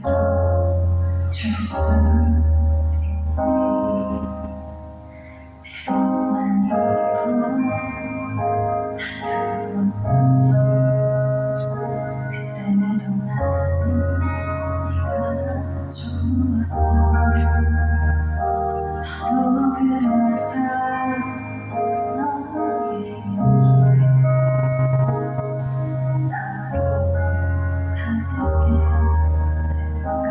들어줄 수 있니? 대로만이도 다투었었지. 그때도 나는 네가 좋았어. 나도 그럴까? 너의 길에 나로 가득했을까?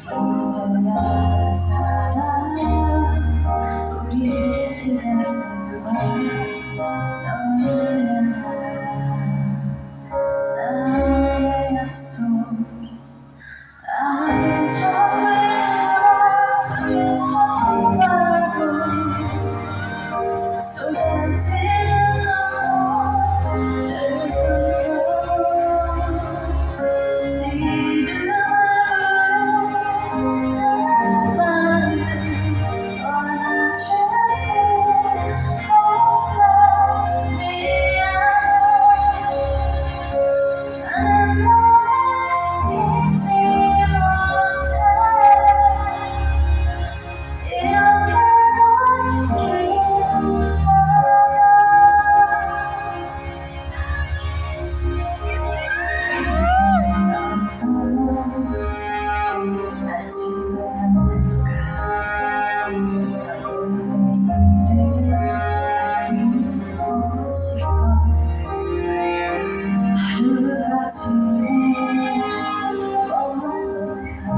이제야 두 사람 우리의 시간들과 너를 나의 약속 아닌 척 되어서봐도 쏟아지는 눈물을 삼켜도 네 이름으로 나만 안아주지 못해 미안해. 나는 너를 잊지 못해. 이렇게 널 기다려. 아침에 만날까? 너의 내일을 알고 싶어. 하루가 지내고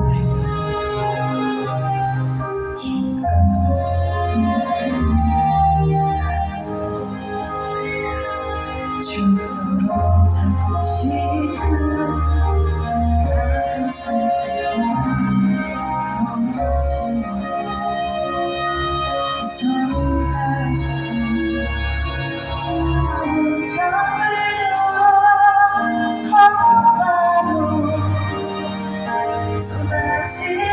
그래도 힘껏 죽도록 찾고 싶은 가끔 숨지만 너무 친다. 이 순간은 아는 척 되돌아서봐도 쏟아지는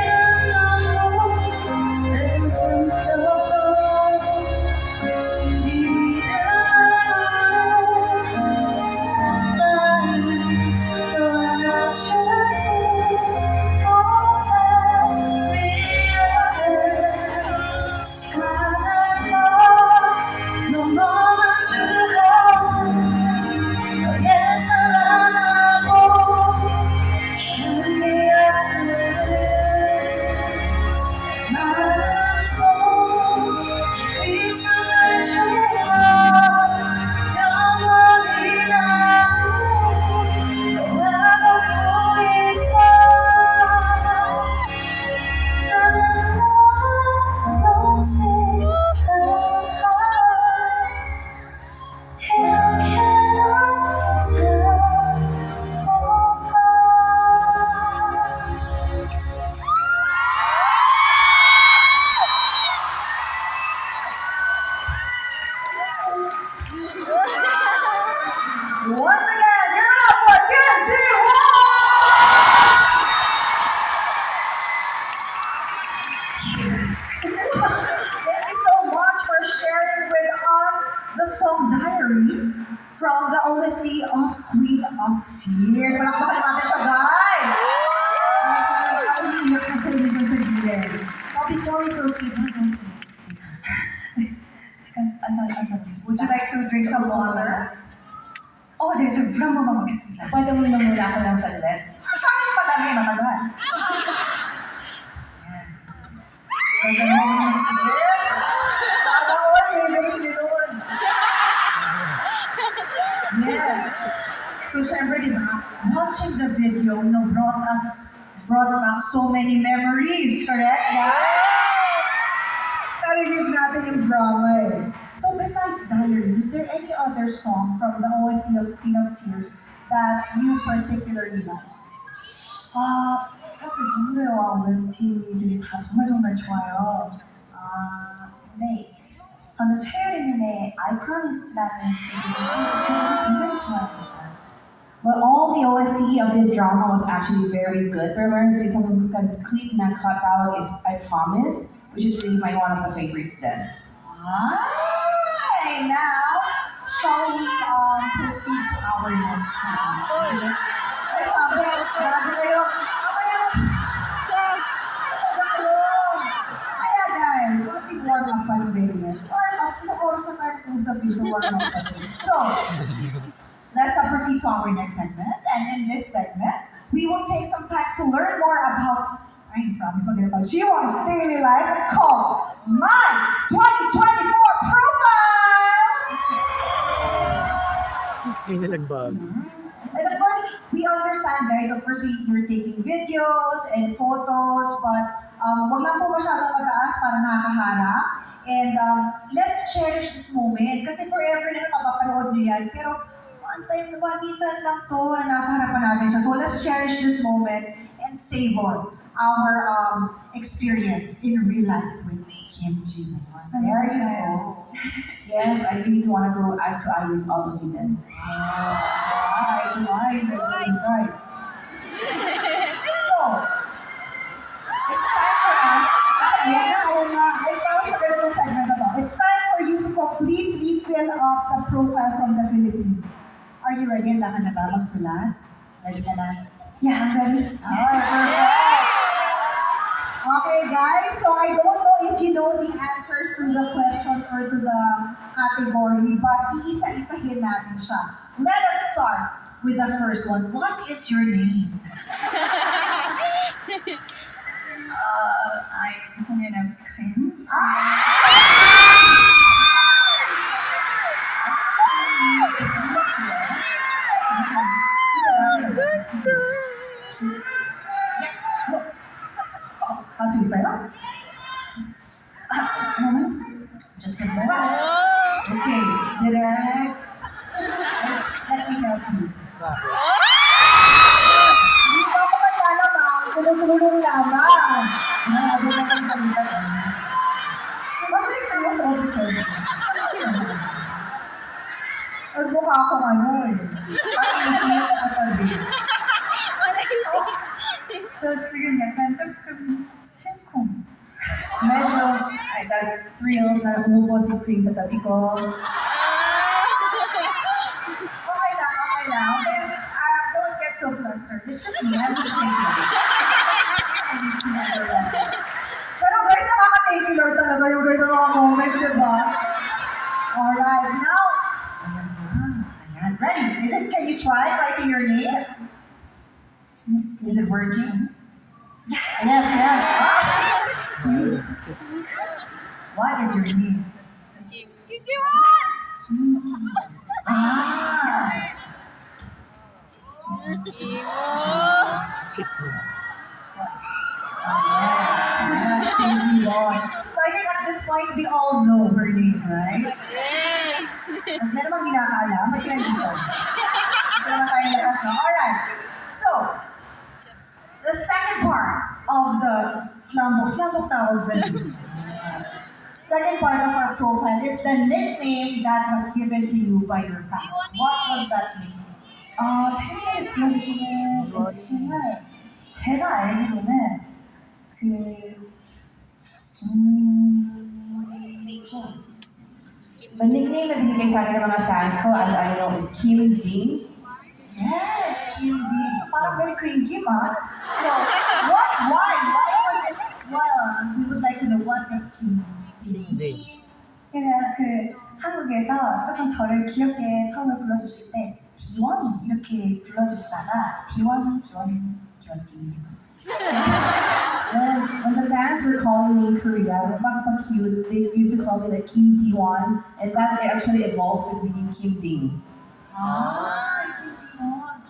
눈물을 삼켜도 네 이름으로 나를 안아주지 못해 미안해. 시간을 더 넘어가주어 너의 찬란하고 기억들을 마음속 깊이 숨을 쉬어 영원히 나를 너와 걷고 있어. 나는 너를 놓지 않아. 이렇게 널 잡고서 Once again, give it up for Kim Ji-won! Thank you so much for sharing with us the song Diary from the OST of Queen of Tears. Palakpakan natin siya, guys! Parang iiyak na sa inyo dyan sa gilid. Now, before we proceed, would you like to drink some water? 네, 저 물 한 번만 먹겠습니다. Pwede mo naman muna ako ng saglit? Kahit madami, matagal. Yan. Gagawin mo naman ito. Sana all, favorite ni Lord. Yes. So, syempre, di ba, watching the video, brought back so many memories, correct, guys? Na-relive natin yung drama eh. So, besides Diary, is there any other song from the OST of Queen of Tears that you particularly liked? 사실 동물의와 OST들이 다 정말 좋아요. 네. 저는 최혜리님의 I Promise라는 곡을 굉장히 좋아합니다. Well, all the OST of this drama was actually very good. Pero meron din isang clip na cut-out is I Promise, which is really one of the favorites then. Okay, now, shall we proceed to our next song? Next song, grabe So, let's proceed to our next segment. And in this segment, we will take some time to learn more about, I promise what about Jiwon's daily life. It's called My 2024 Profile! Ay, nalagbag. And of course, we understand guys, of course, we're taking videos and photos, but wag lang po masyadong mataas para nakakaharap. And let's cherish this moment kasi forever na mapapanood nyo yan. Pero minsan lang to na nasa harapan natin siya. So let's cherish this moment and savor our experience in real life with Kim Ji. There you go. Yes, I really do want to go eye to eye with all of you then. Right. So, it's time for us. Ayan na. I promise na ganitong segment na to. It's time for you to completely fill up the profile from the Philippines. Are you ready? Handa ka na ba magsulat? Ready ka na? Yeah, I'm ready. Alright, perfect. Okay, guys. So I don't know if you know the answers to the questions or to the category, but iisa-isahin natin siya. Let us start with the first one. What is your name? I'm Helena Prince. How's you say that? Just a moment, please. Just a moment. Okay, direct. Let me help you. Hindi pa ako maglalamang, tumutulong lamang. Grabe na kang kalitan. Bakit kayo sa officer? Nagmukha akong ano eh. Parang sa tabi. 저 지금 약간 조금 심쿵. Medyo, I got thrilled na umupo si Queen sa tabi ko. Okay lang. Okay, don't get so flustered. It's just me. I'm just thinking. Pero guys, nakaka-takeylor talaga yung ganito mga moment, di ba? Alright, now, ayan. Ready? Can you try writing your name? Is it working? Yes. It's cute. What is your name? Yes, Kim Ji-won. So I think at this point, we all know her name, right? Huwag na namang ginakaalam, ba't ka nandito? Ito naman tayo lahat, no? Alright. So, the second part of the Slambok tawag sa second part of our profile is the nickname that was given to you by your fans. What was that nickname? 팬들이 불러주시는 애칭을 제가 알기로는 The nickname na binigay sa akin ng mga fans ko, as I know, is Kim Ding. Yes, Kim D. Parang very cringy, ma. So, why was it, we would like to know what is Kim D? 그냥 한국에서 조금 저를 귀엽게 처음에 불러주실 때 디원이 이렇게 불러주시다가 디원 When the fans were calling me in Korea, cute, they used to call me like Kim D1, and that actually evolved to being Kim Ding.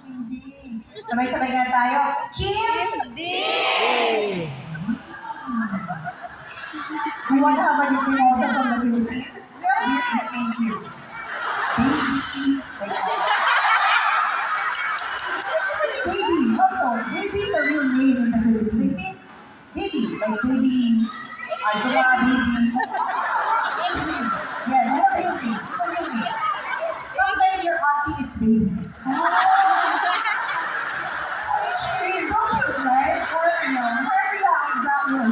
Kim D. Sabay-sabay nga tayo. Kim D! We want to have a nickname also from the Philippines. We have weird nicknames here. Baby. Baby. Also, baby is a real name in the Philippines. Baby. Like baby. Ajuma, baby. Yeah, it's a real name. Sometimes your auntie is baby. So cute, right? Maria, exactly.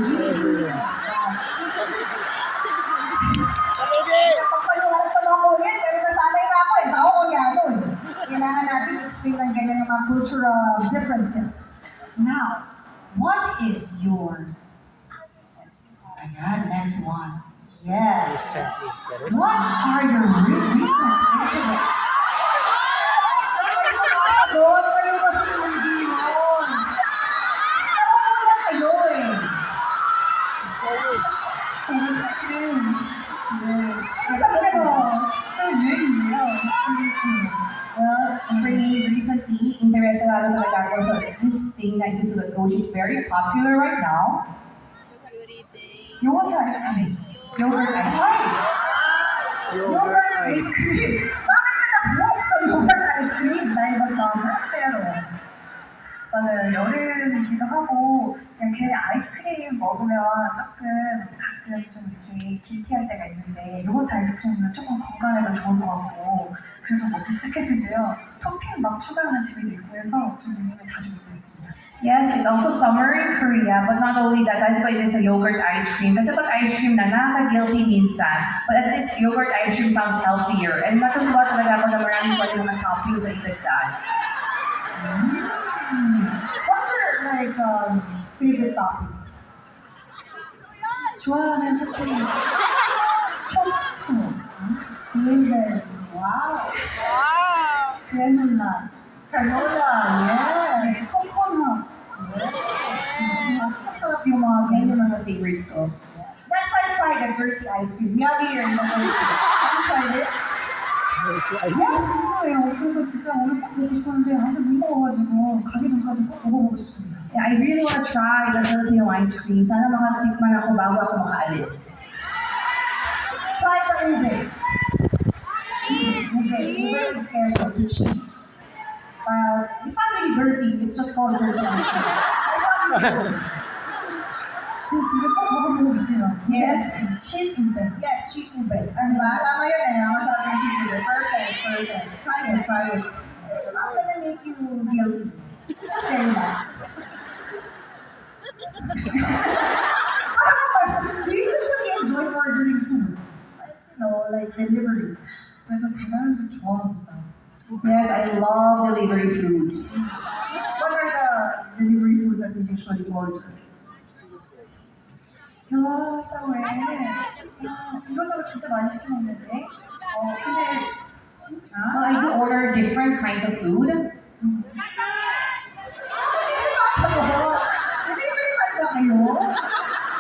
Pagpaliwanag sa mga Korean, pero nasanay na ako eh. Sa ako Koreano eh. Kailangan natin explain ang ganyan yung mga cultural differences. Now, what is your... Ayan, next one. Yes. Recent interest. What are your recent interests? Doon kayo ba si Kim Ji-won? Nauna kayo eh. 저는 최근 이제 한국에서 좀 유행이에요. Well, for me, recently, interesado talaga ako sa this thing na isusulat ko, which is very popular right now. 요거트 아이스크림. Yogurt ice Ay! cream. Yogurt ice cream! Bakit ka na-hook sa yogurt ice cream? Dahil ba summer? Pero, 맞아요. 여름이기도 하고 그냥 괜히 아이스크림 먹으면 조금 가끔 좀 이렇게 길티할 때가 있는데 요거트 아이스크림은 조금 건강에도 좋을 것 같고 그래서 먹기 시작했는데요. 토핑 막 추가하는 재미도 있고 해서 좀 요즘에 자주 먹고 있습니다. Yes, it's also summer in Korea, but not only that, dahil ba it is a yogurt ice cream. Kasi pag ice cream na, nakaka-guilty minsan. But at least yogurt ice cream sounds healthier. And natutuwa talaga ako na maraming pa rin mga toppings na idagdag. what's your, like, favorite topping? 좋아하는 토핑 초코, 블루베리, Wow! 그래놀라, Canola, yes! 코코넛. Yes! Masarap yung mga Yan ganyan. yung mga favorites ko. Yes. Next time, try the dirty ice cream. We have here in the dirty. Have you tried it? 궁금해요. 그래서 진짜 오늘 꼭 먹고 싶었는데 아직 못 먹어가지고 가기 전까지 꼭 먹어보고 싶습니다. Yeah, I really want to try the Filipino ice cream. Sana makatikman ako bago ako makaalis. Try the ube. Ube. Ube with queso, with cheese. It's not really dirty. It's just called dirty ice cream. It's not really dirty. 저 진짜 꼭 먹어보고 있게요. Yes. 치즈인데. Yes, cheese ube. Diba? Tama yun eh. Masarap yung cheese ube. Perfect, perfect. Try it, try it. It's not gonna make you guilty. It's just very bad. I have a question. Do you usually enjoy ordering food? Like, like delivery. 그래서 배달 음식 좋아합니다. Yes, I love delivery foods. What are the delivery food that you usually order? 여자외에 이것저것 진짜 많이 시켜 먹는데 근데 Well, I do order different kinds of food. Hindi si Masagot. Delivery man ba kayo?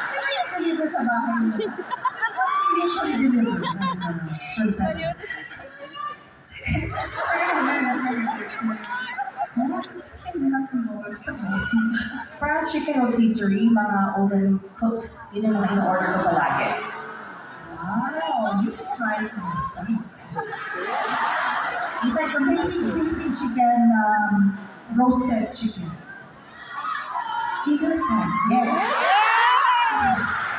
Hindi yung deliver sa bahay nila. What do you usually deliver? 구운 치킨 같은 거 시켜서 먹었습니다. Parang chicken rotisserie, mga oven cooked, yun yung mga in-order ko palagi. Wow, you should try it myself. It's like a Philippine chicken, roasted chicken. 이글살, Yes.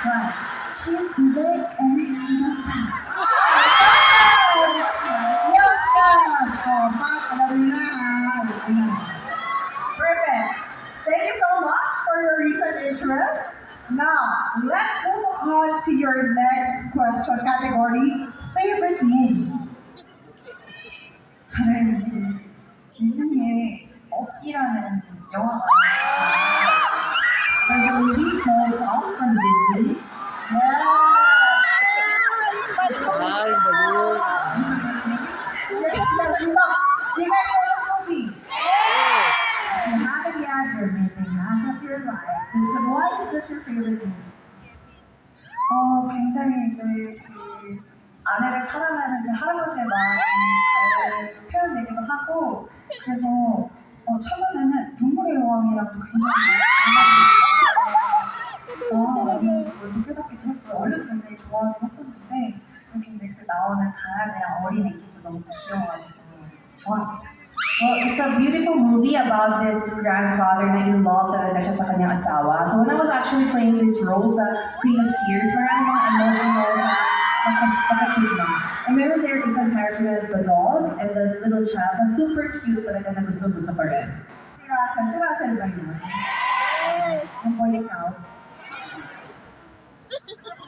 Try. 치즈 ube and 이글살. Yes, yes. Oh, alam niyo na. Perfect. Thank you so much for your recent interest. Now, let's move on to your next question category, favorite movie. 저는 그 디즈니의 업이라는 영화가 There's a movie called Up from Disney. Yeah. Ay, balloon. Yes, yes, we love. Do you guys know this movie? If you haven't yet, you're missing half of your life. Why is this your favorite movie? 굉장히 이제 그 아내를 사랑하는 그 할아버지의 마음이 잘 표현되기도 하고 그래서 최근에는 눈물의 여왕이랑도 굉장히 느껴졌기도 했고요. 원래도 굉장히 좋아하긴 했었는데 굉장히 그 나오는 강아지랑 어린 애기도 너무 귀여워가지고 좋아합니다. Well, it's a beautiful movie about this grandfather na in love talaga siya sa kanyang asawa. So when I was actually playing this role sa Queen of Tears, marami mga emotional na nakatugma. And meron there isang character na the dog and the little child na super cute talaga na gusto-gusto ko rin. Si Russell ba yun? Yung Boy Scout.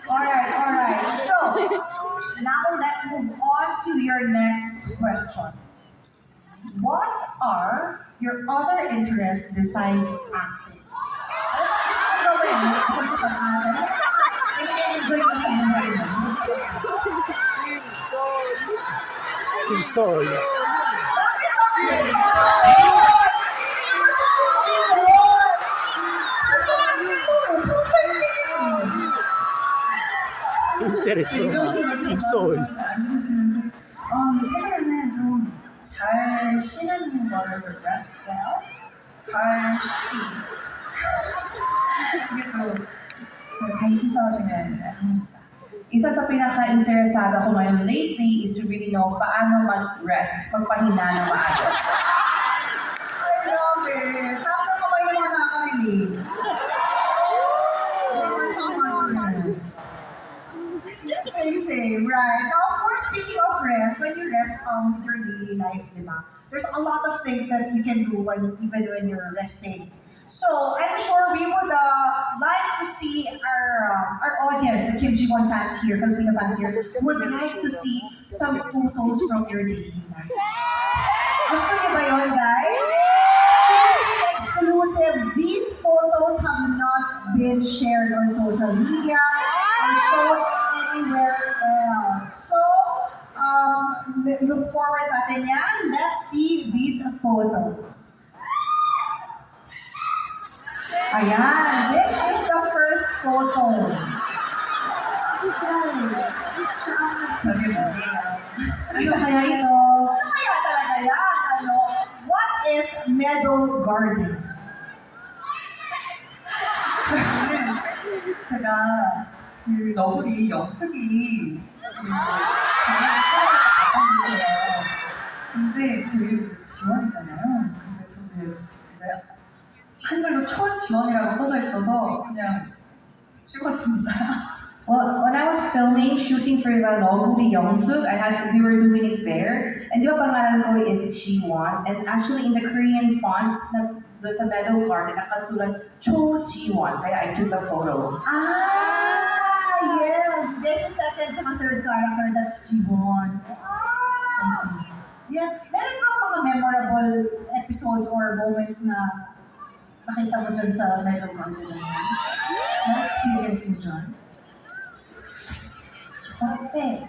Alright. So, now let's move on to your next question. What are your other interests besides acting? Ano ba gusto mo gawin? Bukod sa pag-aaral? Ano enjoy mo sa buhay mo? Kim Soy. Bakit ba kayo Kasi nandito profile name. Interest mo. Kim Soy. 근데 최근에는 좀 잘 쉬는 거를 rest well, 잘 쉬기. 이게 또 제 관심사 중에 하나입니다. Isa sa pinaka-interesado ko ngayon lately is to really know paano mag-rest, magpahinga ng maayos. Ay, grabe. Tama na kamay ng mga nakaka-relate. Same, right. Now, of course, speaking of rest, when you rest with your daily life, di ba? There's a lot of things that you can do even when you're resting. So, I'm sure we would like to see our audience, the Kim Ji-won fans here, Filipino fans here, would like to see some photos from your daily life. Gusto niyo ba yun, guys? Philippine exclusive. These photos have not been shared on social media or shown anywhere else. So, look forward natin yan. Let's see these photos. Ayan, this is the first photo. Ay, saan 저게 뭐예요? Ano kaya ito? Ano kaya talaga yan? Ano? What is Meadow Garden? 제가 그 너구리 영숙이 작년에 촬영을 갔던 곳이에요. 근데 제 이름이 지원이잖아요. 근데 저는 이제 한글로 초지원이라고 써져 있어서 그냥 찍었습니다. Well, when I was filming, shooting for the Noguri Yongsuk, we were doing it there. And di ba pangalan ko is Jiwon? And actually in the Korean fonts, doon sa Meadow Garden, nakasulat Cho Jiwon. Kaya I took the photo. Yes. There's a second and third character, that's Jiwon. Yes. Meron bang mga memorable episodes or moments na nakita mo dyan sa Meadow Garden na yun? Na-experience mo dyan? 저때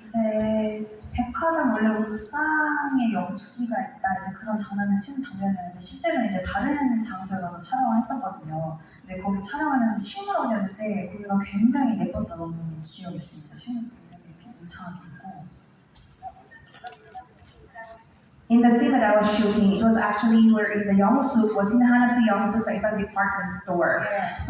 이제 백화점 원래 옥상에 영수기가 있다 이제 그런 장난을 치는 장면이었는데 실제로는 이제 다른 장소에 가서 촬영을 했었거든요. 근데 거기 촬영하는 식물원이었는데 거기가 굉장히 예뻤던 기억이 있습니다. 식물 굉장히 이렇게 울창하게 있고. In the scene that I was shooting, it was actually where in the Yongsuk was hinahanap si Yongsuk sa isang department store. Yes.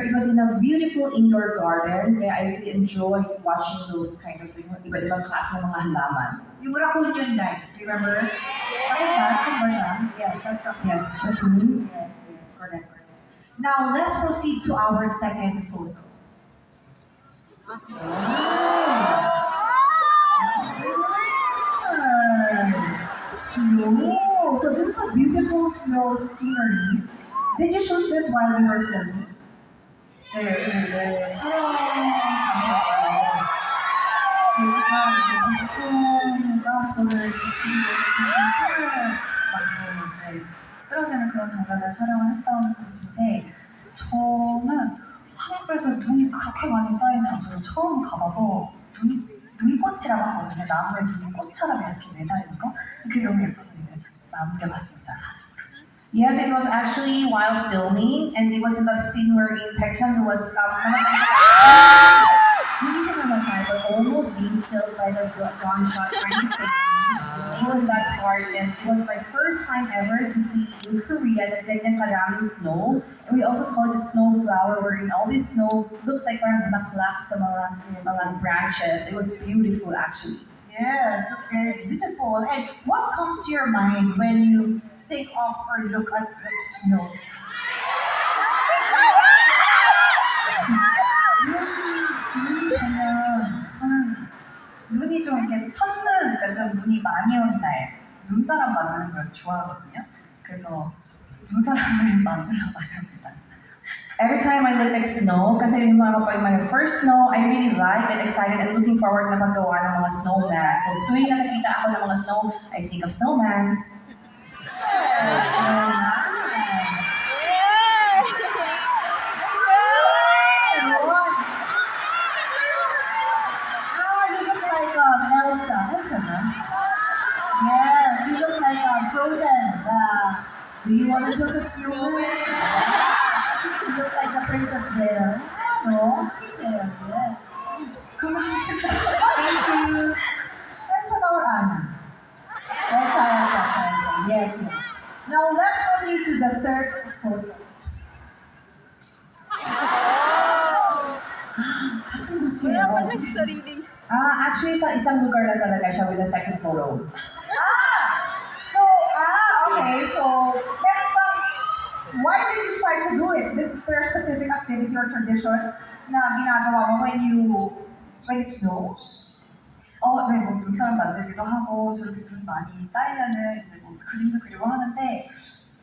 It was in a beautiful indoor garden. Kaya I really enjoyed watching those kind of iba-ibang klase ng mga halaman. Yung raccoon yun, guys. Remember? Bakit ba? Bakit ba siya? Yes, that's raccoon. Yes, raccoon. Yes, correct. Now, let's proceed to our second photo. Snow. So this is a beautiful snow scenery. Did you shoot this while you were filming? 네, 여기 이제 촬영 장소였어요. 여기가 이제 보통가 저를 지키기 위해서 대신 풀을 만들고 이제 쓰러지는 그런 장면을 촬영을 했던 곳인데 저는 한국에서 눈이 그렇게 많이 쌓인 장소를 처음 가봐서 눈꽃이라고 하거든요. 나무에 눈이 꽃처럼 이렇게 매달린 거. 그게 너무 예뻐서 이제 남겨봤습니다, 사진으로. Yes, it was actually while filming, and it was in the scene where in Pekhan who was really but almost being killed by the gunshot during the safety. It was that part, and it was my first time ever to see in Korea the ganyan karami snow. And we also call it the snow flower, wherein all this snow looks like parang naklak sa mga branches. It was beautiful, actually. Yes, looks very beautiful. And what comes to your mind when you think of or look at the snow? 보면 저는 눈이 좀 이렇게 첫눈, 그러니까 좀 눈이 많이 온 날, 눈사람 만드는 걸 좋아하거든요. 그래서 눈사람을 만들어 나갑니다. Every time I look at snow, kasi yung my first snow, I really like and excited and looking forward na paggawa ng mga snowman. So tuwing nakakita ako ng mga snow, I think of snowman. no? Yes. Thank you. Where's about Anna? Yes, yes. Now let's proceed to the third photo. 같은 곳이에요. Actually, sa isang lugar lang talaga siya with the second photo. Okay, so, meron bang, why did you try to do it? Is there a specific activity or tradition na ginagawa mo when it snows? 네, 뭐 눈사람 만들기도 하고 저렇게 눈 많이 쌓이면은 이제 뭐 그림도 그리고 하는데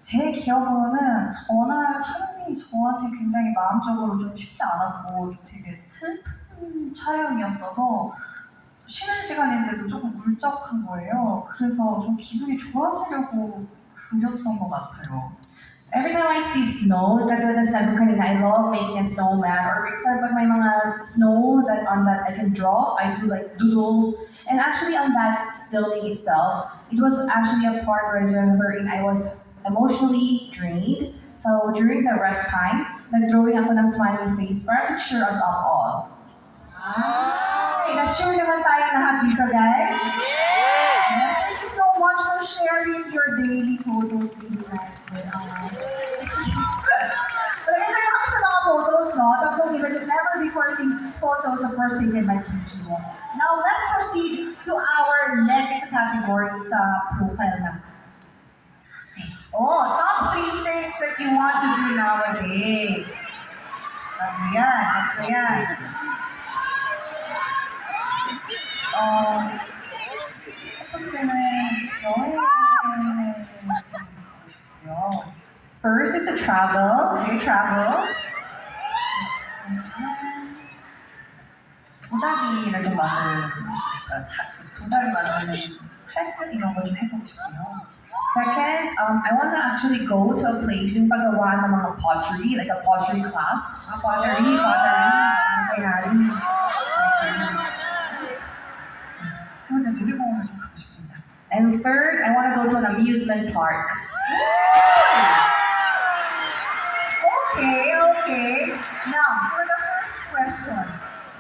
제 기억으로는 전날 촬영이 저한테 굉장히 마음적으로 좀 쉽지 않았고 좀 되게 슬픈 촬영이었어서 쉬는 시간인데도 조금 울적한 거예요. 그래서 좀 기분이 좋아지려고 그렸던 것 같아요. Every time I see snow, katulad na sinabi ko kanina, I love making a snowman. Or example, pag may mga snow that I can draw, I do like doodles. And actually on that filming itself, it was actually a part wherein I was emotionally drained. So during the rest time, nag-drawing ako ng smiley face para to cheer us up all. Ay, na-cheer naman tayo lahat dito, guys. Yes, thank you so much for sharing your daily photos, daily life with us. But enjoy na kami sa mga photos, no? Tatlong images, never before seen photos, of course, taken by Kimchi. Now, let's proceed to our next category sa profile na. Oh, top 3 things that you want to do nowadays. Tatlo yan. 첫 번째는 여행을 좀 가고 싶고요. First is to travel. Okay, travel. 두 번째는 도자기를 좀 만들고 싶어요. 도자기 만드는 클래스 이런 걸 좀 해보고 싶고요. Second, I want to actually go to a place yung paggawa ng mga pottery, like a pottery class. Pottery. Kay Harry. 세 번째 놀이공원을 좀 가고 싶습니다. And third, I want to go to an amusement park. Okay. Now, for the first question,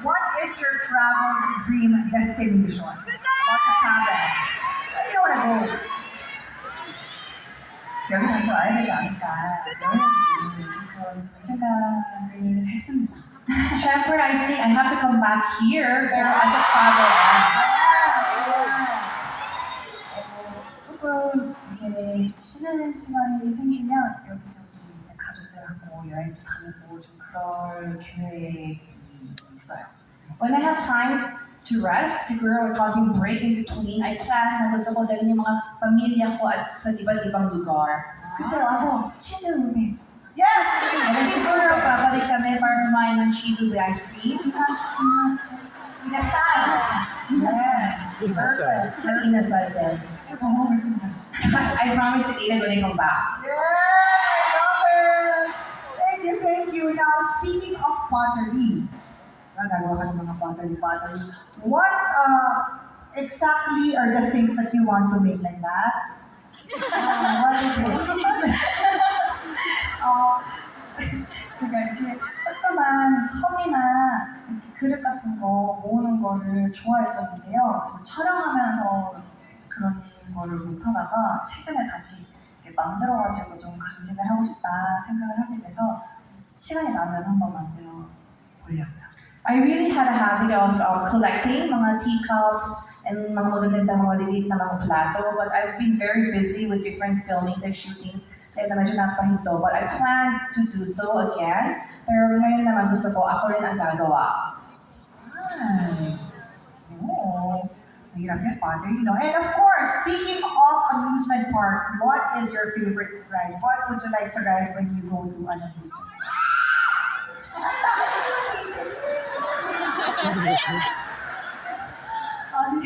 what is your travel dream destination? Want to travel? Where do you want to go? 여기 다시 와야 되지 않을까 그런 좀 생각을 했습니다. Siyempre, I think I have to come back here pero as a traveler. 조금 이제 쉬는 시간이 생기면 여기저기 이제 가족들하고 여행도 다니고 좀 그럴 계획이 있어요. When I have time to rest, siguro or konting break in between, I plan na gusto ko dalhin yung mga pamilya ko at sa iba't ibang lugar. 그때 와서 치즈 우유 Yes! And siguro babalik kami para kumain ng cheese with ice cream. Inasal. Yes. Inasal. At inasal din. 먹어보겠습니다. I promise to eat it when I come back. Yeah, love it. Thank you. Now, speaking of pottery, nagawa ka ng mga pottery. What exactly are the things that you want to make like that? What is it? 제가 이렇게 조그만 컵이나 이렇게 그릇 같은 거 모으는 거를 좋아했었는데요. 그래서 촬영하면서 그런 거를 못하다가 최근에 다시 이렇게 만들어가지고 좀 간직을 하고 싶다 생각을 하게 돼서 시간이 나면 한번 만들어 보려고요. I really had a habit of collecting mga teacups and mga magagandang mga lilit na mga plato, but I've been very busy with different filmings and shootings kaya na medyo napahinto. But I plan to do so again, pero ngayon naman gusto ko ako rin ang gagawa. Ay. Oo. Mahirap yan, pottery, no? And of course, speaking of amusement parks, what is your favorite ride? What would you like to ride when you go to an amusement park? 아니,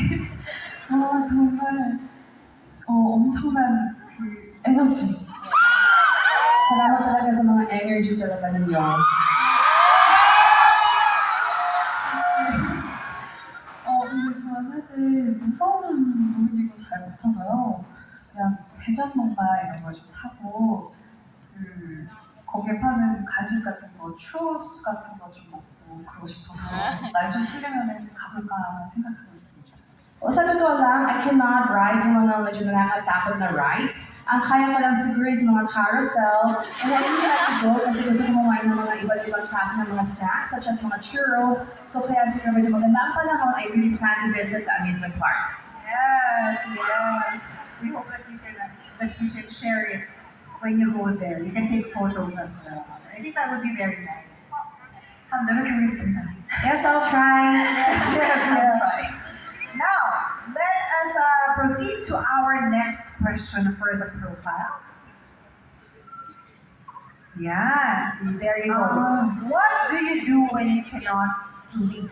정말 엄청난 그 에너지. Salamat talaga sa mga energy talaga ninyo. 근데 저는 사실 무서운 놀이기구 잘 못 타서요. 그냥 회전목마 이런 거 좀 타고 거기에 파는 간식 같은 거, 추러스 같은 거 좀 먹고 그러고 싶어서 날 좀 풀려면 가볼까 생각하고 있습니다. Well, sa totoo lang, I cannot ride yung mga medyo nakakatakot na rides. Ang kaya ko lang siguro is mga carousel. And I really have to go kasi gusto ko kumain ng mga iba't ibang klase ng mga snacks such as mga churros. So kaya siguro medyo maganda ang panahon, I really plan to visit the amusement park. Yes, yes. We hope that you can share it when you go there. You can take photos as well. I think that would be very nice. 한번 노력해보겠습니다. Yes, I'll try. Yes, yes, I'll yes. try. Now, let us proceed to our next question for the profile. Yeah, there you go. What do you do when you cannot sleep?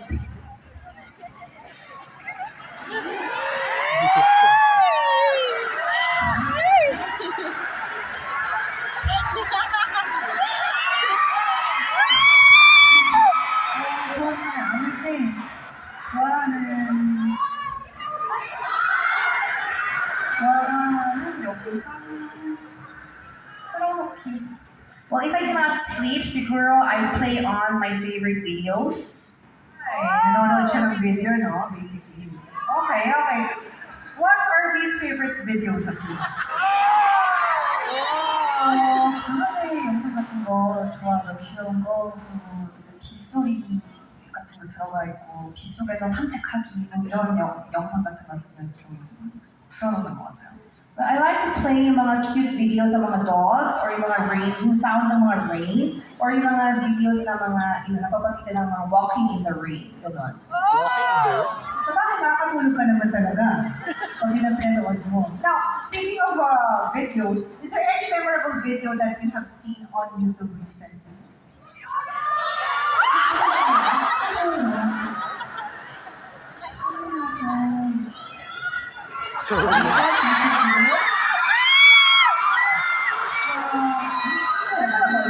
Isip siya. 저 잘 아는데 좋아하는 영상 틀어놓기. Well, if I cannot sleep, siguro I play on my favorite videos. Ay, nanonood siya ng video, no? Basically. Okay, okay. What are these favorite videos of yours? 강아지 영상 같은 거 좋아하고 귀여운 거 그리고 이제 빗소리 같은 거 들어가 있고 빗속에서 산책하기 뭐 이런 영상 같은 거 있으면 좀 틀어놓는 것 같아요. But I like to play yung mga cute videos ng mga dogs or yung mga rain, yung sound ng mga rain or yung mga videos ng mga, napapakita ng mga walking in the rain. Ganon. Walking in there. So bakit nakakatulog ka naman talaga pag yun ang pinanood mo? Now, speaking of videos, is there any memorable video that you have seen on YouTube recently? Sorry.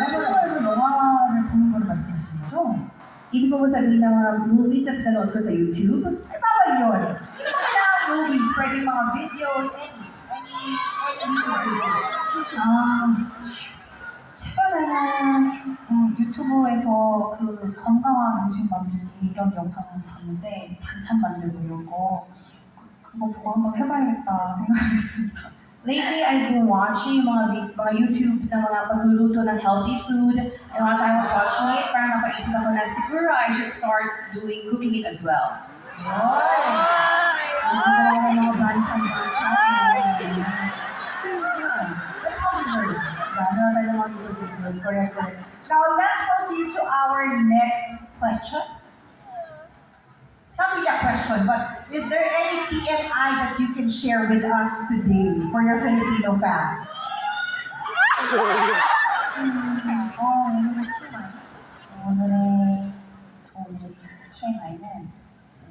유튜브에서 영화를 보는 걸 말씀하시는 거죠? Ibig ko sabihin ng mga movies na pinanood ko sa YouTube. Ay, bawal yun. Hindi mo kailangan movies, pwede yung mga videos, any YouTube video. 최근에는 유튜브에서 그 건강한 음식 만들기 이런 영상을 봤는데 반찬 만들고 이런 거 그거 보고 한번 해봐야겠다 생각했습니다. Lately, I've been watching mga YouTubes ng mga pagluluto ng healthy food. And as I was watching it, parang napaisip ako na siguro I should start cooking it as well. Ay! Mga bansan-bansan. That's how we learn. Nanonood tayo ng mga YouTube videos. Correct, correct. Now, let's proceed to our next question. Some question, but is there any TMI that you can share with us today for your Filipino fans? Sorry. 오늘의 TMI. 오늘의 TMI는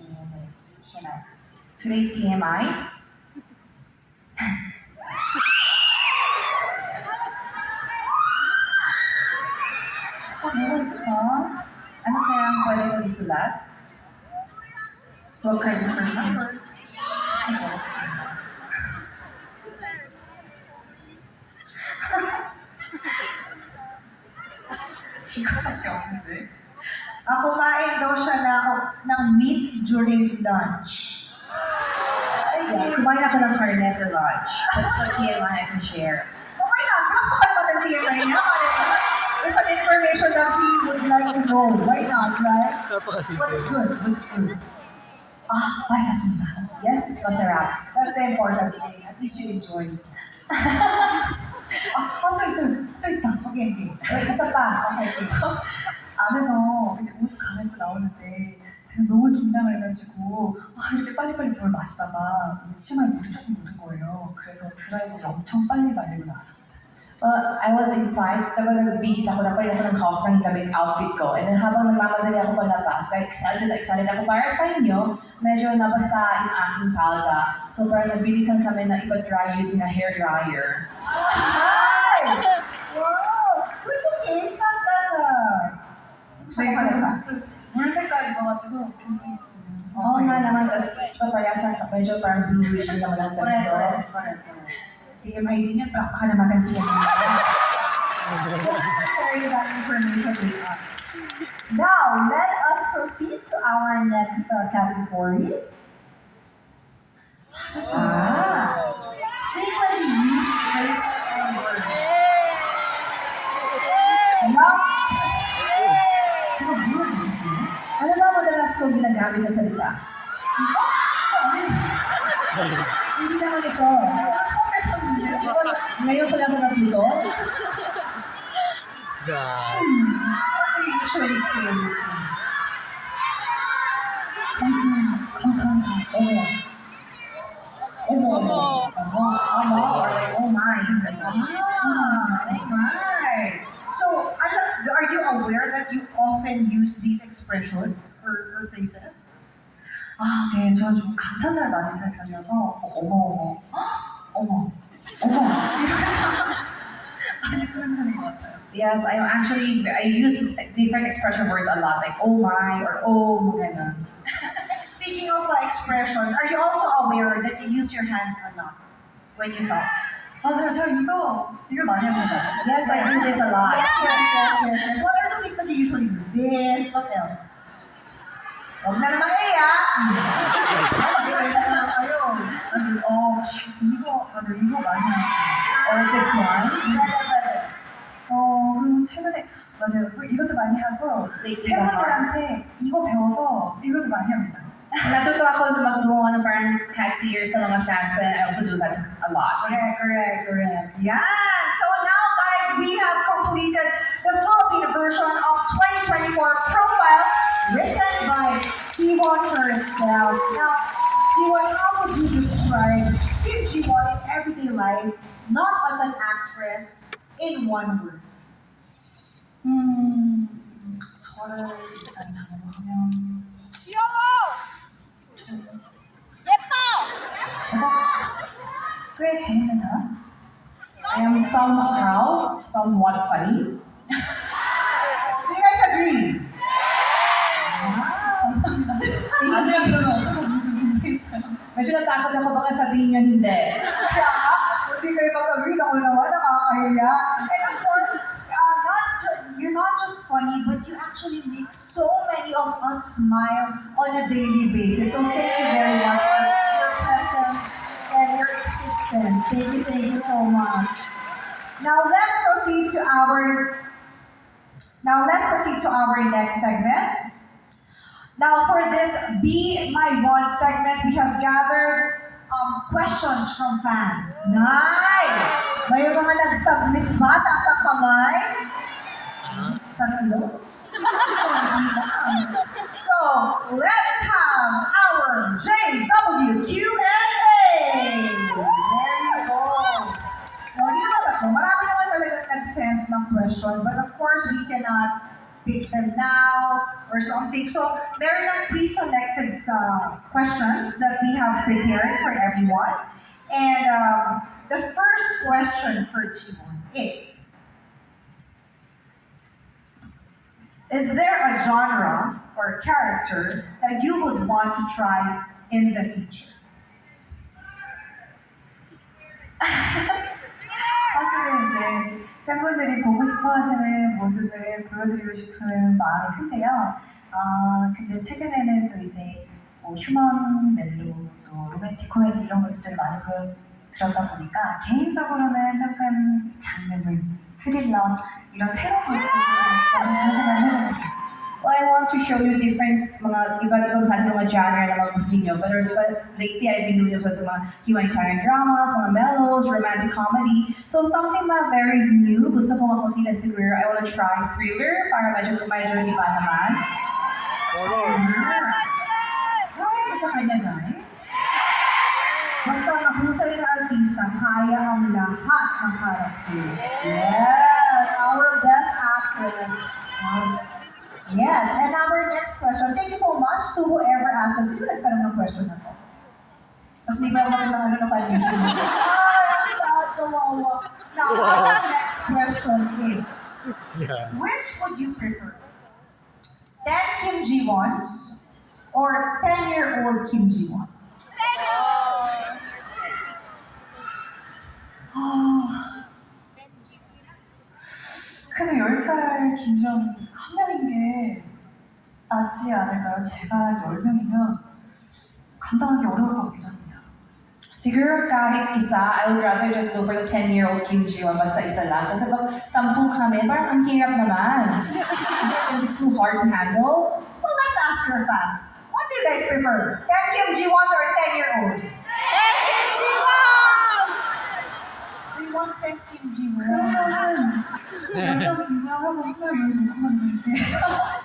오늘의 TMI. Today's TMI. 뭐가 있을까? Ano kaya ang pwede ko isulat? What kind of person? 이거밖에 없는데. Kumain daw siya ng meat during lunch. Yeah, kumain ako ng karne for lunch. That's the TMI I can share. Okay na, palakpakan naman ang TMI niya. There's an information that he would like to know. Why not, right? Was Napakasimple. it good? Was it good? Masasunda. Yes, masarap. That's the important thing. At least you enjoy. 또 있어요. 또 있다. Okay, okay. Wait, isa pa. Okay, okay. 안에서 이제 옷 갈아입고 나오는데 제가 너무 긴장을 해가지고 이렇게 빨리빨리 물 마시다가 치마에 물이 조금 묻은 거예요. 그래서 드라이기를 엄청 빨리 말리고 나왔습니다. Well, I was inside, tapos nagbihis ako na pwede ako ng house ng damit outfit ko. And then habang nagmamadali ako palabas, kaya excited ako para sa inyo, medyo nabasa yung aking palda. So parang nagbilisan kami na ipa-dry using a hair dryer. Hi! Wow! It's okay. It's not that, 물 색깔 입어가지고 괜찮았어요. Oo nga naman, tapos papayasan ka, medyo parang bluish yung naman ang Correct, damit ko. correct, correct, correct. TMI din yan, palakpakan naman ang TMI. sharing that information with us. Now, let us proceed to our next category. Frequently used phrases or words. Love. 제가 뭐가 잘했어요? Ano ba madalas kong ginagamit na salita? Hindi naman ito. 처음 했었는데요. Ngayon ko lang ito natuto. God. What do you usually say with them? 감탄사. Omo. Omo. Omo. Or like, oh my. Alright. So, are you aware that you often use these expressions or phrases? 아, 네, 저는 좀 감탄사를 많이 쓰는 편이어서 어머, 어머, 이러면서 많이 쓰는 편인 것 같아요. Yes, I use different expression words a lot. Like, oh my, or oh, mga ganun. Speaking of expressions, are you also aware that you use your hands a lot when you talk? 맞아요, 저 이걸 많이 합니다. Yes, I do this a lot. Yes. What are the things that you usually do? This, what else? Huwag na naman mag-iaya na naman kayo. 이거 많이 해요. Or this one. 그리고 최근에 맞아요. 이것도 많이 하고 팬분들한테 이거 배워서 이것도 많이 합니다. Natuto ako na maggumawa ng parang cat's ears sa mga fans ko, and I also do that a lot. Correct. Yeah. So now, guys, we have completed the Filipino version of 2024 profile written by Jiwon herself. Now, Jiwon, how would you describe Kim Jiwon in everyday life, not as an actress, in one word? 저를 일상 단어로 하면 꽤 재밌는 사람? I am somehow, somewhat funny. Do you guys agree? 감사합니다. 아니라 그러면 어떡하지? 좀 괜찮겠어요. Medyo natakot ako baka sabihin niyo hindi. Kaya nga, hindi kayo mag-agree na naman, nakakahiya. And of course, you're not just funny, but you actually make so many of us smile on a daily basis. So thank you very much for your presence and your existence. Thank you so much. Now let's proceed to our next segment. Now for this Be My One segment, we have gathered questions from fans. Nice! May mga nag-submit ba? Taas ang kamay? Tatlo? So, let's have our JW Q&A! There you go. Now, hindi naman tatlo. Marami naman talaga nag-send ng questions, but of course, we cannot pick them now or something. So, meron ng pre-selected questions that we have prepared for everyone. And the first question for Chimon is there a genre or character that you would want to try in the future? 사실은 이제 팬분들이 보고 싶어 하시는 모습을 보여드리고 싶은 마음이 큰데요. 근데 최근에는 또 이제 뭐 휴먼 멜로, 또 로맨틱 코미디 이런 모습들을 많이 보여드렸다 보니까 개인적으로는 조금 장르물, 스릴러 이런 새로운 모습을 보여드리고 싶어서 생각을 해봅니다. Well, I want to show you different mga iba't-ibang klase ng mga genre na mga gusto ninyo. Pero di ba, lately I've been doing this sa mga humanitarian dramas, mga mellows, romantic comedy. So something na very new, gusto ko makakita siguro, I want to try thriller para medyo iba naman. Kaya mo sa kanya, guys? Basta mahusay na artista, kaya ang lahat ng characters. Yes! Our best actress. Yes, and our next question. Thank you so much to whoever asked us. Sino nagtanong ng question na to? Mas di ba naman ng kanya? Ay, ang sad, kawawa. Now, our next question is, which would you prefer? 10 Kim Ji-wons or 10-year-old Kim Ji-won? 그래서 10살 김지원 한 명인 게 낫지 않을까요? 제가 10명이면 감당하기 어려울 것 같기도 합니다. Siguro kahit isa, I would rather just go for the 10-year-old Kim Ji-won basta isa lang. Kasi pag 10 kami, parang ang hirap naman. Is it gonna be too hard to handle? Well, let's ask your fans. What do you guys prefer? 10 Kim Ji-wons or 10-year-old? 10 Kim Ji-won! Do you want 10 Kim Ji-won? 그러면 10명 김지원하고 한 명 여기 놓고 가면 될게요.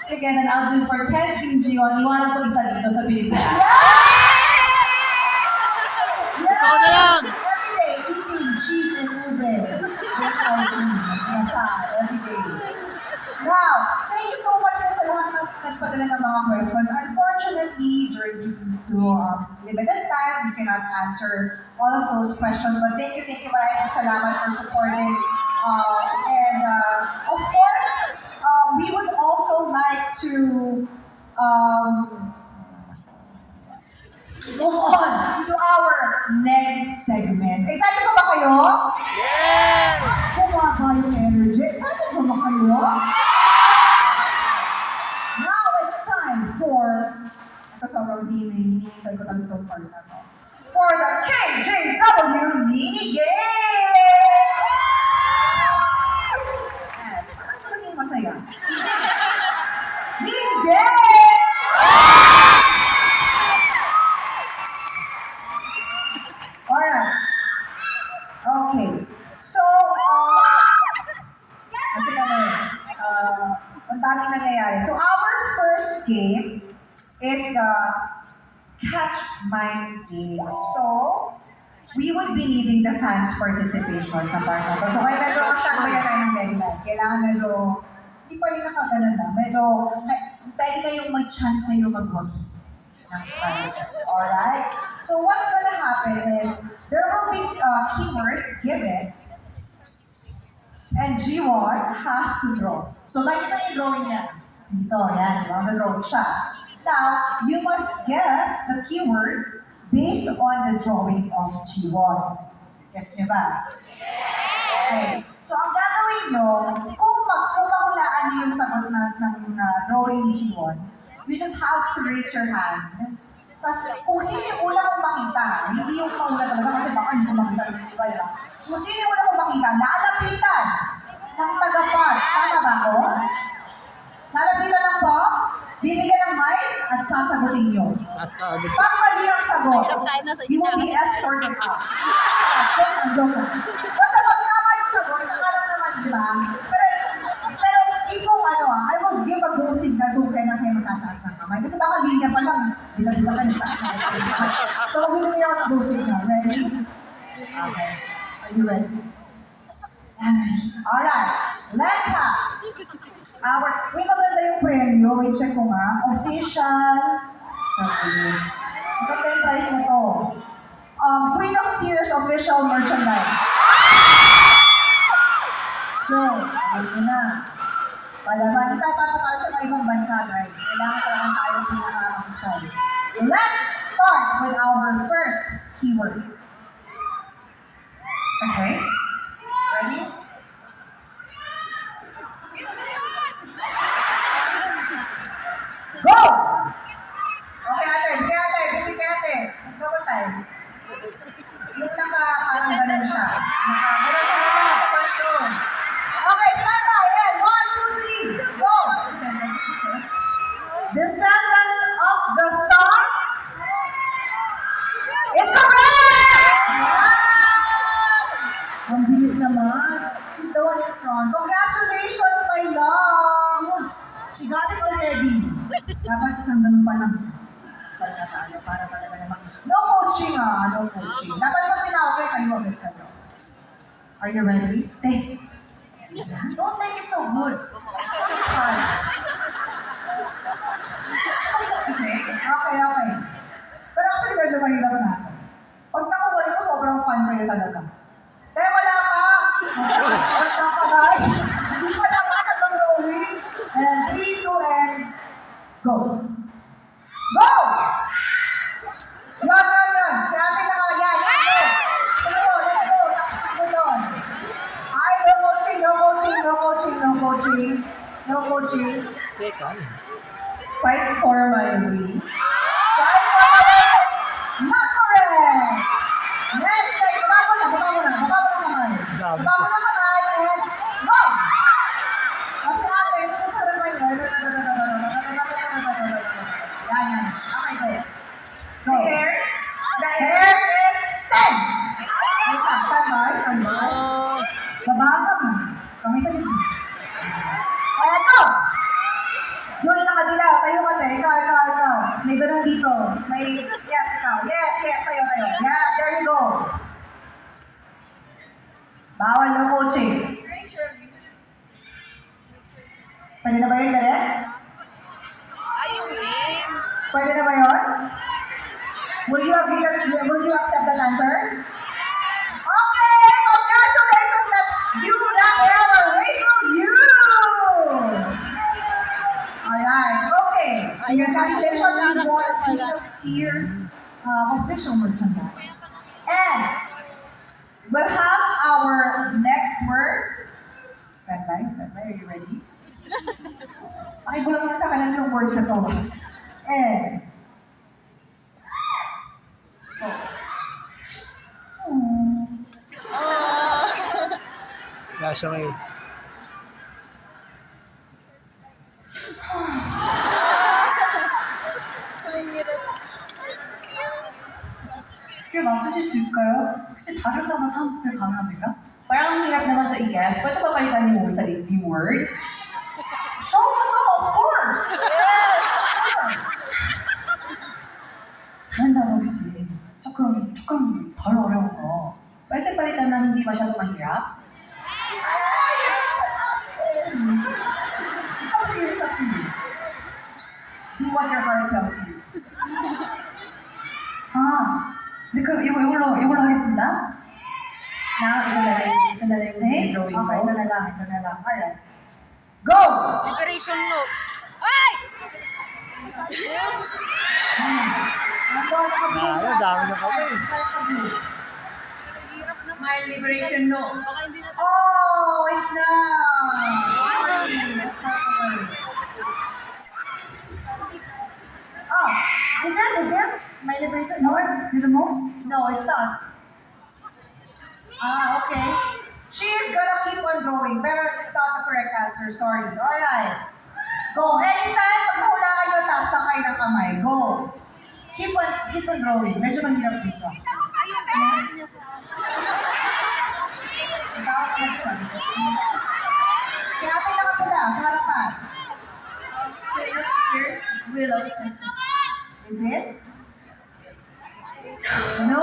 Sige, then I'll do for 10 Kim Ji-won, iwanan ko isa dito sa Pilipinas. Ikaw na lang! Every day, eating cheese and ube. Every day. Now, thank you so much po sa lahat na nagpadala ng mga questions. Unfortunately, due to limited time, we cannot answer all of those questions. But thank you, maraming salamat for supporting. Of course, we would also like to move on to our next segment. Excited pa ba kayo? Yeah! Bumaba yung energy. Excited pa ba kayo? Now it's time for... Ito sobrang hinihintay ko talaga itong part na to. For the KJW Mini Game! Yes, parang siya naging masaya. Mini Game! Alright. Okay. So, kasi kami, ang daming nangyayari. So, our first game is the Catch Mind Game. So, we would be needing the fans' participation sa part na to. So, kaya medyo magsabayan tayo ng deadline. Kailangan medyo, hindi pa rin nakaganon lang. Medyo, pwede kayong mag-chance kayo mag-wagi ng prizes. Alright? So, what's gonna happen is, there will be keywords given, and G1 has to draw. So, makikita yung drawing niya. Dito, yan, di ba? Mag-drawing siya. Now, you must guess the keywords based on the drawing of G1. Gets niyo ba? Okay. So, ang gagawin nyo, kung mahulaan niyo yung sagot ng drawing ni G1, you just have to raise your hand. Tapos, kung sino yung una kong makita, hindi yung mauna talaga kasi baka hindi ko makita ng iba, di ba? Kung sino yung una kong makita, lalapitan ng tagapag. Tama ba ako? Lalapitan ng pop, bibigyan ng mic, at sasagutin nyo. Taas ka agad. Pag mali ang sagot, you will be escorted out. Joke lang. Basta pag tama yung sagot, tsaka lang naman, di ba? Pero tipong I will give a go signal kung kailan kayo matataas ng kamay. Kasi baka linya pa lang, bita-bita ka nagtaas na kayo. So, bibigyan ako ng go signal. Ready? Okay. Are you ready? I'm ready. Alright. Let's have may maganda yung premyo. Wait, check ko nga. Official. Sorry. Maganda yung price na to. Queen of Tears official merchandise. So, alam ko na. Palaban, hindi tayo papatala sa mga ibang bansa, guys. Kailangan talaga tayong pinaka-mahusay. Let's start with our first keyword. Okay. Ready? Go! Okay, ate. Bigyan ate. Gawin tayo. Yung parang ganun siya. Ganun siya naman. First row. Okay, stand by. Yan. 1, 2, 3. Go! Descendants of the Sun is correct! Ang bilis naman. She's the one in front. Congratulations, my love! She got it already. Dapat isang ganun pa lang. Start na tayo para talaga naman. No coaching no coaching. Dapat pag tinawag kayo agad kayo. Are you ready? Don't make it so good. Make it hard. Okay. Pero actually medyo mahirap na. Pag nakuha nito, sobrang fun kayo talaga. Kaya wala pa. Magkakasagot ng kamay. Hindi pa naman nag-drawing. And 3, 2, and go. Go! Yan. Si ate na ka. Yan. Go. Let's go. Takbo doon. Ay, no coaching. No coaching. Teka, ano? Fight for my way. Five points! Not correct! Next, baba mo na kamay. Dami Baba mo na kamay and go! Kasi ate, ito sa harapan niyo. Yan. Okay, go. Go. The hairs is 10! Wait lang, stand by. Baba kamay. Kamay sa gitna. Ayan, go! Yun yung nakadilaw. Tayo ka, te. Ikaw. May ganun dito. Yes, ikaw. Yes, tayo. Yes, there you go. Bawal no coaching. Pwede na ba yun, Dere? Pwede na ba yun? Will you accept that answer? Okay! Congratulations that you Raquel are Rachel you! Alright, okay. Congratulations, you won a Queen of Tears official merchandise. And we'll have our next word. Stand by. Are you ready? Pakibulang mo na sa kanan yung word na to. And Nasa may... 그게 맞추실 수 있을까요? 혹시 다른 단어 찬스 가능합니까? Parang hirap naman to i-guess. Pwede pa palitan yung word? show mo to, of course! 다른 단어 혹시 조금 덜 어려운 거. Pwede palitan na hindi masyadong mahirap? It's up to you. Do what your heart tells you. 네, 그럼 이걸로 하겠습니다. Now, ito na lang yung drawing Okay, ko. ito na lang. Alright. Go! Liberation notes. Ay! Nandun, naka-blue. Ang dami na kami. Naka-blue. My liberation note. Oh, it's now. Let's start the word. Oh, is it? My liberation note? 이름 뭐? No, it's not. Okay. She is gonna keep on drawing, pero it's not the correct answer. Sorry. Alright. Go. Anytime, pag nahulaan nyo, taas na kayo ng kamay. Go. Keep on drawing. Medyo mahirap dito. Ang tawag ka na dito. Si ate nakapula, sa harapan. Is it? No!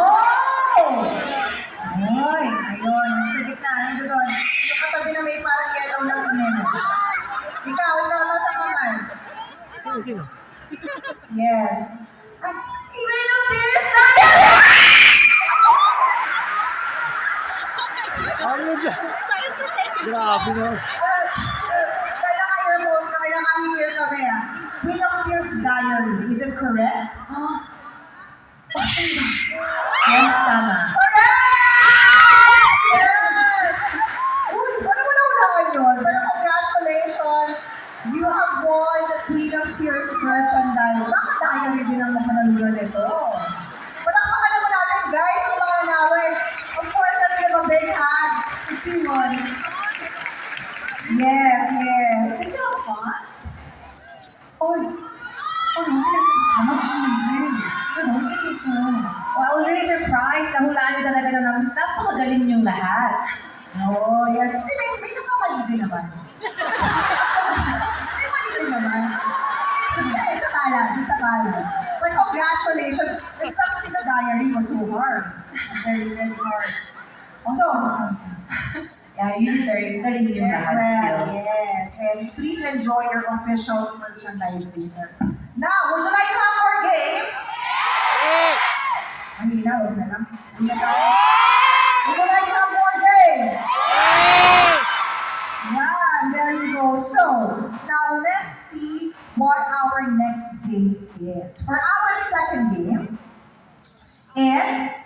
Ay, ayun. Sa gitna, nandito doon. Yung katabi na may parang yellow na tunin. Ikaw, nasa kamay. Sino? Yes. At, Queen of Tears tayo! Ano dyan? Grabe naman. Kaya naka-earphone, kaya naka-ear kami ah. Queen of Tears Diary. Is it correct? Yes, tama. Correct! Yes! Uy, paano mo nahulaan yun? Pero congratulations! You have won the Queen of Tears merchandise. Bakit diary din ang mapanalunan nito? Palakpakan naman natin guys ang mga nanawin. Of course, let's give a big hand to Chimon. Yes. Did you have fun? 어떻게 이렇게 잘 맞추시는지 진짜 너무 신기했어요. Well, I was really surprised. Nahulaan niyo talaga na napakagaling ninyong lahat. Oh, yes. May nakamali din naman. May mali din naman. It's a balance. But congratulations. Especially the diary was so hard. Very hard. So, Yeah, you did very galing ninyong lahat still. yes. And please enjoy your official merchandise later. Now, would you like to have more games? Yes! Mahina, huwag na lang. Huwag na tayo. Would you like to have more games? Yes! Yeah, there you go. So, now let's see what our next game is. For our second game is...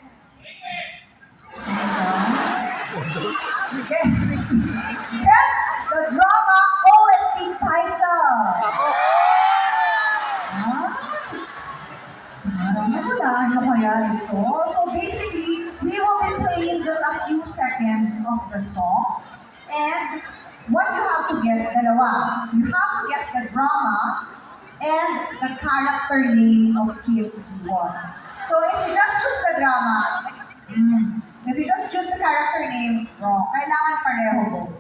Guess the drama OST title pala ito. So basically, we will be playing just a few seconds of the song. And what you have to guess, dalawa. You have to guess the drama and the character name of Kim Ji-won. So if you just choose the drama, if you just choose the character name, wrong. Kailangan pareho both.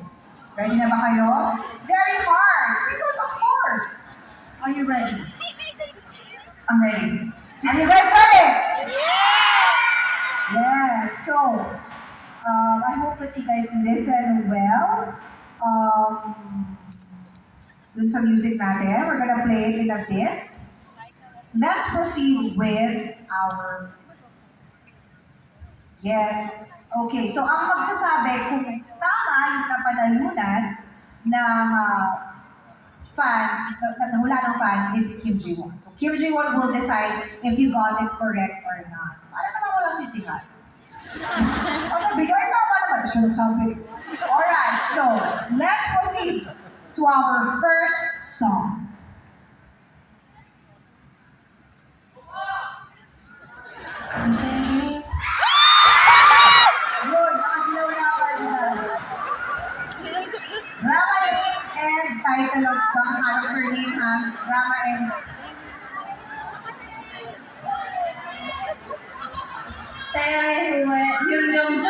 Ready na ba kayo? Very hard, because of course. Are you ready? I'm ready. Are you guys ready? Yeah! Yes. So, I hope that you guys listen well. Dun sa music natin, we're gonna play it in a bit. Let's proceed with our... Yes. Okay, so ang magsasabi kung tama yung napanalunan ng fan, nahula ng fan is Kim Ji-won. So Kim Ji-won will decide if you got it correct or not. Para naman walang sisihan. O sabi ko, ay tama naman. Siya nagsabi. Alright, so let's proceed to our first song. Yun, nakadilaw na Cardigan. Drama name and title of the character name ha. Drama and... 사랑의 후회 윤명주.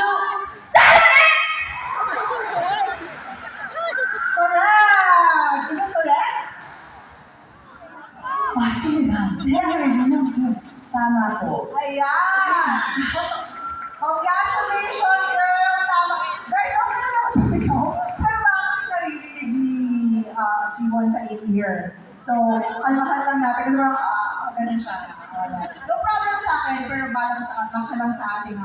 Correct! Is it correct? 맞습니다. 태양의 윤명주. Tama po. Ayan! Congratulations, girl! Tama. Guys, okay na ako sa sigaw. Pero baka kasi naririnig ni G1 sa ear. So, kalmahan lang natin. Kasi parang, ganun siya. Alright. No problem sa akin, pero baka lang sa ating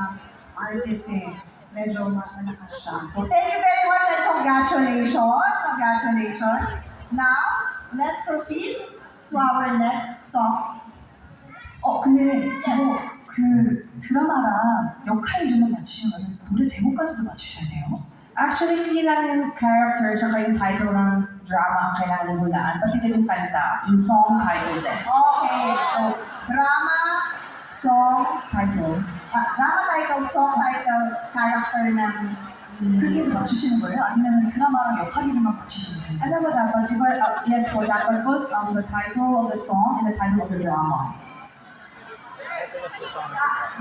artist eh. Medyo malakas siya. So, thank you very much and congratulations. Congratulations. Now, let's proceed to our next song. 근데 이거 그 드라마랑 역할 이름을 맞추시는 거는 노래 제목까지도 맞추셔야 돼요. Actually, hindi lang yung character tsaka yung title ng drama ang kailangan hulaan, pati din yung kanta, yung song title din. Okay, so drama, song, Title. drama title, song title, character ng... 그렇게 해서 맞추시는 거예요? 아니면 드라마랑 역할 이름만 맞추시는 거예요? Ano ba dapat? Diba, yes po, dapat put the title of the song and the title of the drama.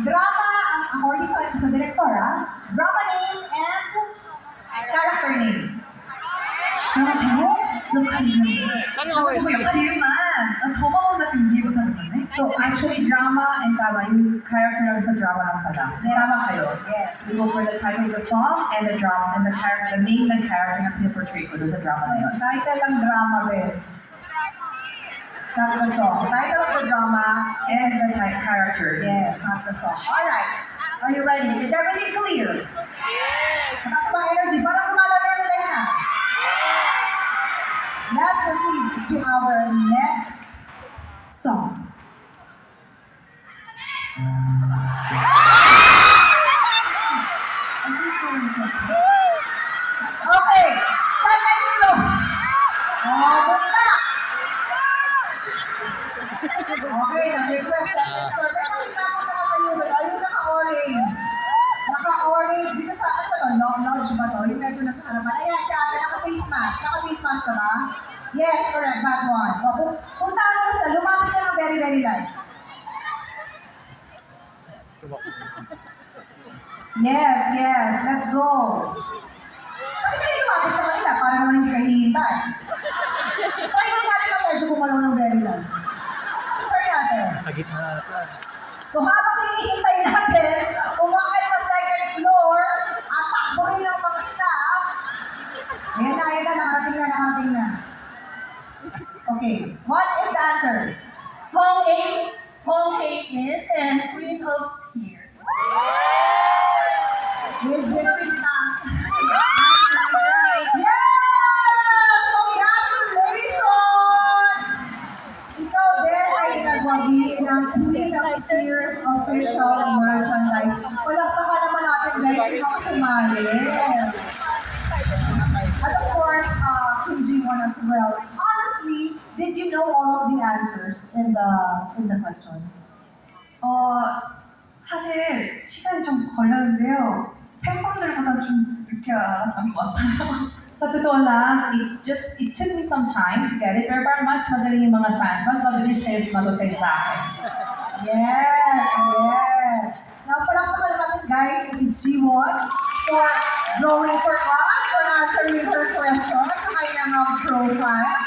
Drama, according sa director, drama name and character name. 드라마 제목, 역할 이름. Tanong 저거 역할 이름만. 저만 혼자 지금 이해 못하고 있었네. So actually, drama and tama, yung character lang sa drama lang pala. So tama kayo. Yes. We go for the title of the song and the drama and the character, the name ng character na pinaportray ko doon sa drama na yun. Title ng drama, Ben. Not the song. Title of the drama, And the character. yes, not the song. Alright. Are you ready? Is everything clear? Yes! Mataas ba ang energy? Parang lumalala yung na. Let's proceed to our next song. Okay, second floor. Bunta. Okay, nag-request second floor. May nakita mo nakatayo doon. Ayun, naka-orange. Naka-orange. Dito sa, ano ba to? Lodge ba to? Yung medyo nasa harapan. Ayan, si ate, naka-face mask. Naka-face mask ka ba? Yes, correct. That one. Punta mo na sila. Lumapit siya ng very, very light. Yes, yes. Let's go. Pwede ka rin lumapit sa kanila para naman hindi kayo hinihintay. Try lang natin ang medyo gumalaw ng very light. Try natin. Sa gitna ata. So habang hinihintay natin, umakit sa second floor at takbuhin ng mga staff. Ayan na, nakarating na. Okay, what is the answer? Hong Hae-in and Queen of Tears. Yes, yes! Congratulations! Ikaw din ay nagwagi ng Queen of Tears official merchandise. Palakpakan naman natin guys, yung mga sumali. And of course, Kim Ji-won as well. Honestly, did you know all of the answers in the questions? 사실 시간이 좀 걸렸는데요. 팬분들보다 좀 늦게 알았던 것 같아요. Sa totoo lang, it took me some time to get it, pero parang mas magaling yung mga fans, mas mabilis kayo sumagot kay sa akin. Yes, yes. Now, palakpakan natin guys si Jiwon for drawing for us, for answering her question sa kanyang profile.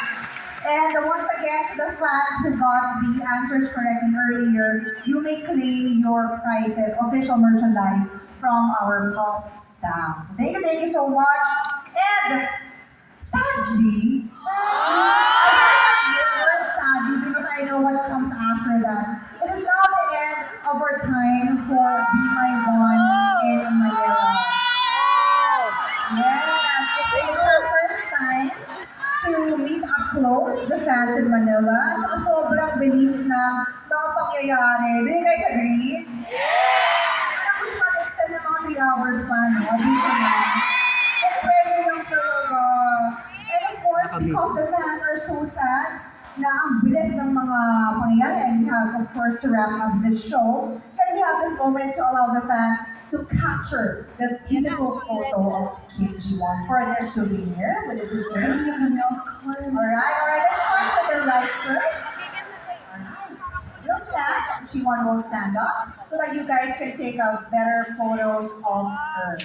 And once again, to the fans who got the answers correctly earlier, you may claim your prizes, official merchandise from our top staff. So thank you so much. And sadly, because I know what comes after that. It is now the end of our time for Be My One in Manila. Yes, it's our first time to meet up close the fans in Manila. At saka sobrang bilis na mga pangyayari. Do you guys agree? Tapos mag-extend ng mga 3 hours pa, no? Additional. Pwede lang talaga. And of course, because the fans are so sad na ang bilis ng mga pangyayari, and we have, of course, to wrap up this show, can we have this moment to allow the fans to capture the beautiful photo of Kim Ji-won for their souvenir? Would it be good? Of course. Alright, let's start with the right first. Alright, we'll stand, Ji-won will stand up so that you guys can take better photos of her.